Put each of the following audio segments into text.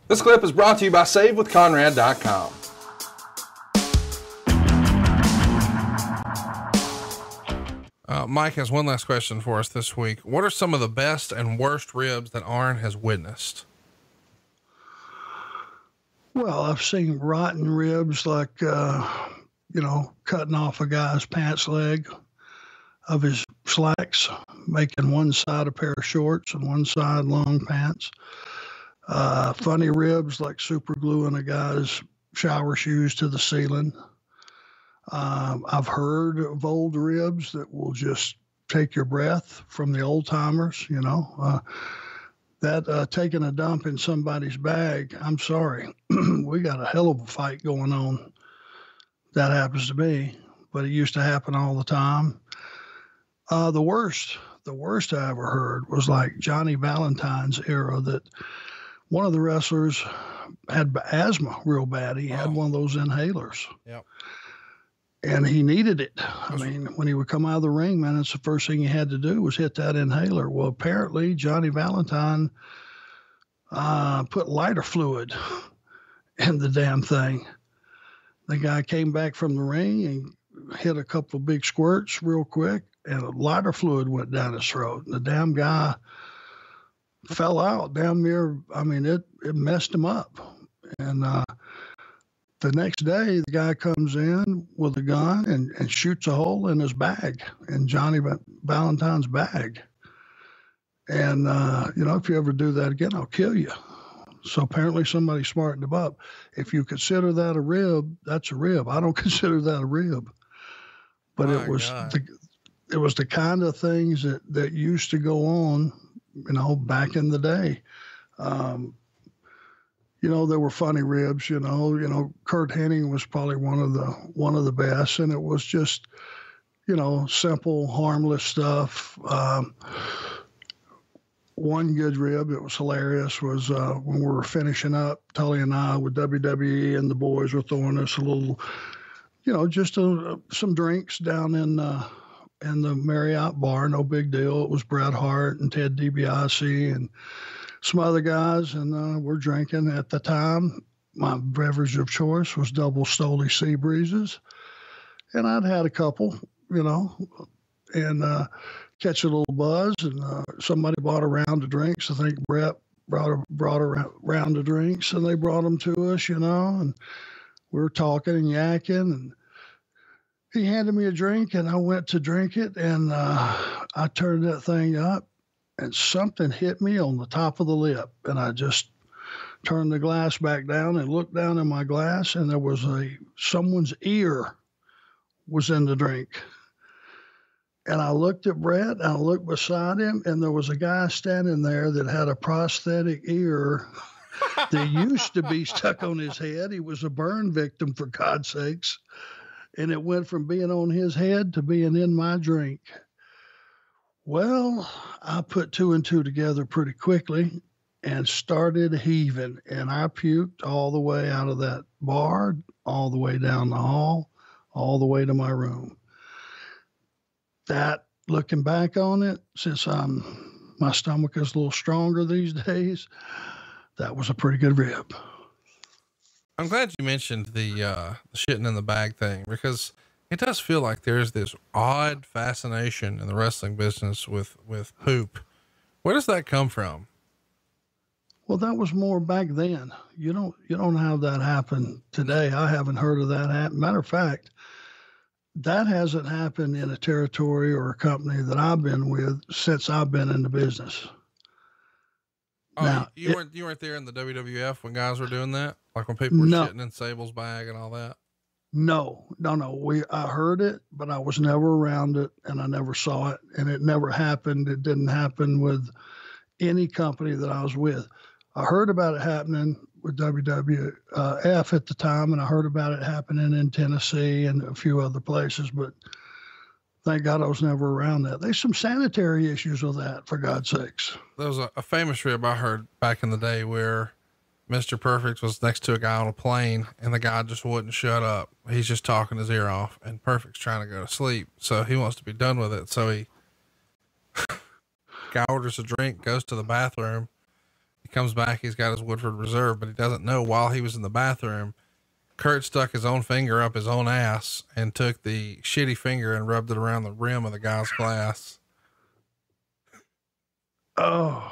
This clip is brought to you by SaveWithConrad.com. Mike has one last question for us this week. What are some of the best and worst ribs that Arn has witnessed? Well, I've seen rotten ribs like, cutting off a guy's pants leg of his slacks, making one side a pair of shorts and one side long pants. Funny ribs like super gluing a guy's shower shoes to the ceiling. I've heard of old ribs that will just take your breath from the old timers, taking a dump in somebody's bag. I'm sorry. We got a hell of a fight going on. That happens to me, but it used to happen all the time. The worst I ever heard was like Johnny Valentine's era, that one of the wrestlers had asthma real bad. He had one of those inhalers. Yep. And he needed it. I mean, when he would come out of the ring, man, it's the first thing he had to do was hit that inhaler. Well, apparently Johnny Valentine put lighter fluid in the damn thing. The guy came back from the ring and hit a couple of big squirts real quick, and lighter fluid went down his throat. And the damn guy fell out damn near. I mean, it messed him up. And the next day, the guy comes in with a gun and shoots a hole in his bag, in Johnny Valentine's bag. And, if you ever do that again, I'll kill you. So apparently somebody smartened him up. If you consider that a rib, that's a rib. I don't consider that a rib. But it was the kind of things that used to go on, back in the day. There were funny ribs, Kurt Hennig was probably one of the best. And it was just, simple, harmless stuff. One good rib that was hilarious was when we were finishing up, Tully and I, with WWE, and the boys were throwing us a little, some drinks down in the Marriott bar. No big deal. It was Bret Hart and Ted DiBiase and some other guys, and we're drinking. At the time, my beverage of choice was double Stoli Sea Breezes, and I'd had a couple, and catch a little buzz, and somebody bought a round of drinks. I think Brett brought a round of drinks, and they brought them to us, and we were talking and yakking, and he handed me a drink, and I went to drink it, and I turned that thing up, and something hit me on the top of the lip, and I just turned the glass back down and looked down in my glass, and there was someone's ear was in the drink. And I looked at Brett, and I looked beside him, and there was a guy standing there that had a prosthetic ear that used to be stuck on his head. He was a burn victim, for God's sakes. And it went from being on his head to being in my drink. Well, I put two and two together pretty quickly and started heaving. And I puked all the way out of that bar, all the way down the hall, all the way to my room. That, looking back on it, since my stomach is a little stronger these days, that was a pretty good rib. I'm glad you mentioned the shitting in the bag thing, because it does feel like there's this odd fascination in the wrestling business with poop. Where does that come from? Well, that was more back then. You don't have that happen today. I haven't heard of that happen. Matter of fact, that hasn't happened in a territory or a company that I've been with since I've been in the business. Oh, now, you weren't there in the WWF when guys were doing that? Like when people were shitting in Sable's bag and all that? No. I heard it, but I was never around it, and I never saw it, and it never happened. It didn't happen with any company that I was with. I heard about it happening with WWF at the time, and I heard about it happening in Tennessee and a few other places, but thank God I was never around that. There's some sanitary issues with that, for God's sakes. There was a famous rib I heard back in the day where Mr. Perfect was next to a guy on a plane, and the guy just wouldn't shut up. He's just talking his ear off, and Perfect's trying to go to sleep. So he wants to be done with it. So he guy orders a drink, goes to the bathroom. He comes back, he's got his Woodford Reserve, but he doesn't know while he was in the bathroom, Kurt stuck his own finger up his own ass and took the shitty finger and rubbed it around the rim of the guy's glass. Oh.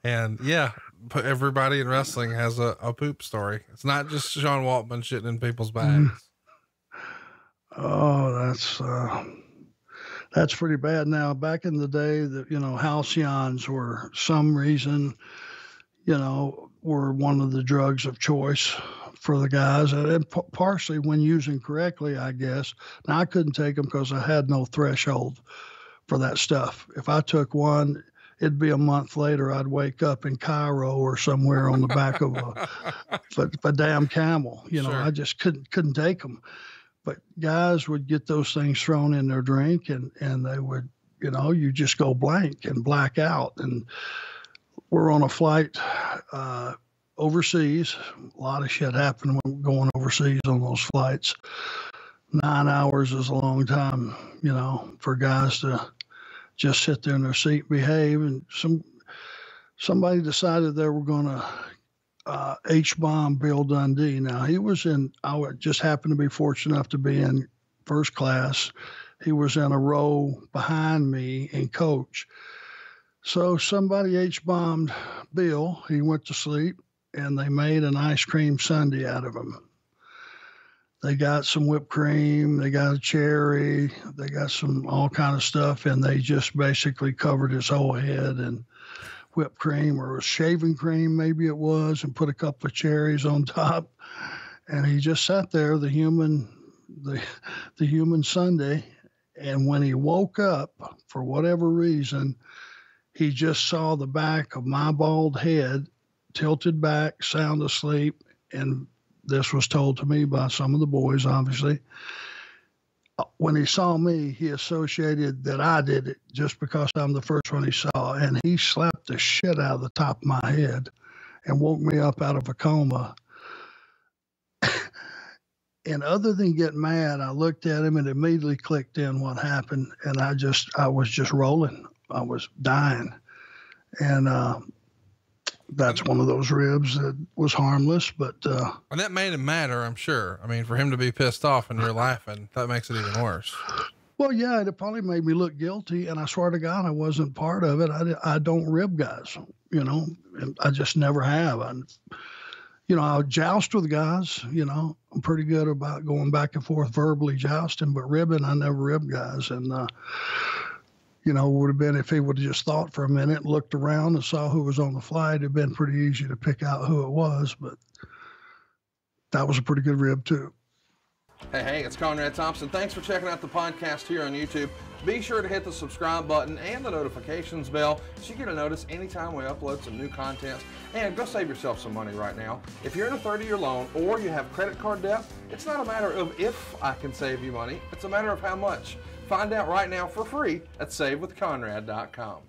And yeah, everybody in wrestling has a poop story. It's not just Sean Waltman shitting in people's bags. Oh, that's pretty bad. Now, back in the day, halcyons were some reason, were one of the drugs of choice for the guys, and partially when using correctly, I guess. Now, I couldn't take them because I had no threshold for that stuff. If I took one, it'd be a month later, I'd wake up in Cairo or somewhere on the back of a damn camel. Sure. I just couldn't take them. But guys would get those things thrown in their drink, and they would, you just go blank and black out. And we're on a flight overseas. A lot of shit happened when going overseas on those flights. 9 hours is a long time, for guys to just sit there in their seat and behave. And somebody decided they were going to H-bomb Bill Dundee. Now, I would just happen to be fortunate enough to be in first class. He was in a row behind me in coach. So somebody H-bombed Bill. He went to sleep, and they made an ice cream sundae out of him. They got some whipped cream, they got a cherry, they got some all kind of stuff, and they just basically covered his whole head in whipped cream, or shaving cream, maybe it was, and put a couple of cherries on top. And he just sat there, the human sundae. And when he woke up, for whatever reason, he just saw the back of my bald head, tilted back, sound asleep, and this was told to me by some of the boys, obviously. When he saw me, he associated that I did it just because I'm the first one he saw. And he slapped the shit out of the top of my head and woke me up out of a coma. And other than getting mad, I looked at him and immediately clicked in what happened. And I was just rolling. I was dying. And, that's one of those ribs that was harmless, but, and that made him madder, I'm sure. I mean, for him to be pissed off and you're laughing, that makes it even worse. Well, yeah, it probably made me look guilty, and I swear to God, I wasn't part of it. I don't rib guys, and I just never have. I'll joust with guys, I'm pretty good about going back and forth verbally jousting, but ribbing, I never rib guys. And, would have been if he would have just thought for a minute and looked around and saw who was on the flight, it'd been pretty easy to pick out who it was, but that was a pretty good rib too. Hey, it's Conrad Thompson. Thanks for checking out the podcast here on YouTube. Be sure to hit the subscribe button and the notifications bell so you get a notice anytime we upload some new content. And go save yourself some money right now. If you're in a 30-year loan or you have credit card debt, it's not a matter of if I can save you money, it's a matter of how much. Find out right now for free at SaveWithConrad.com.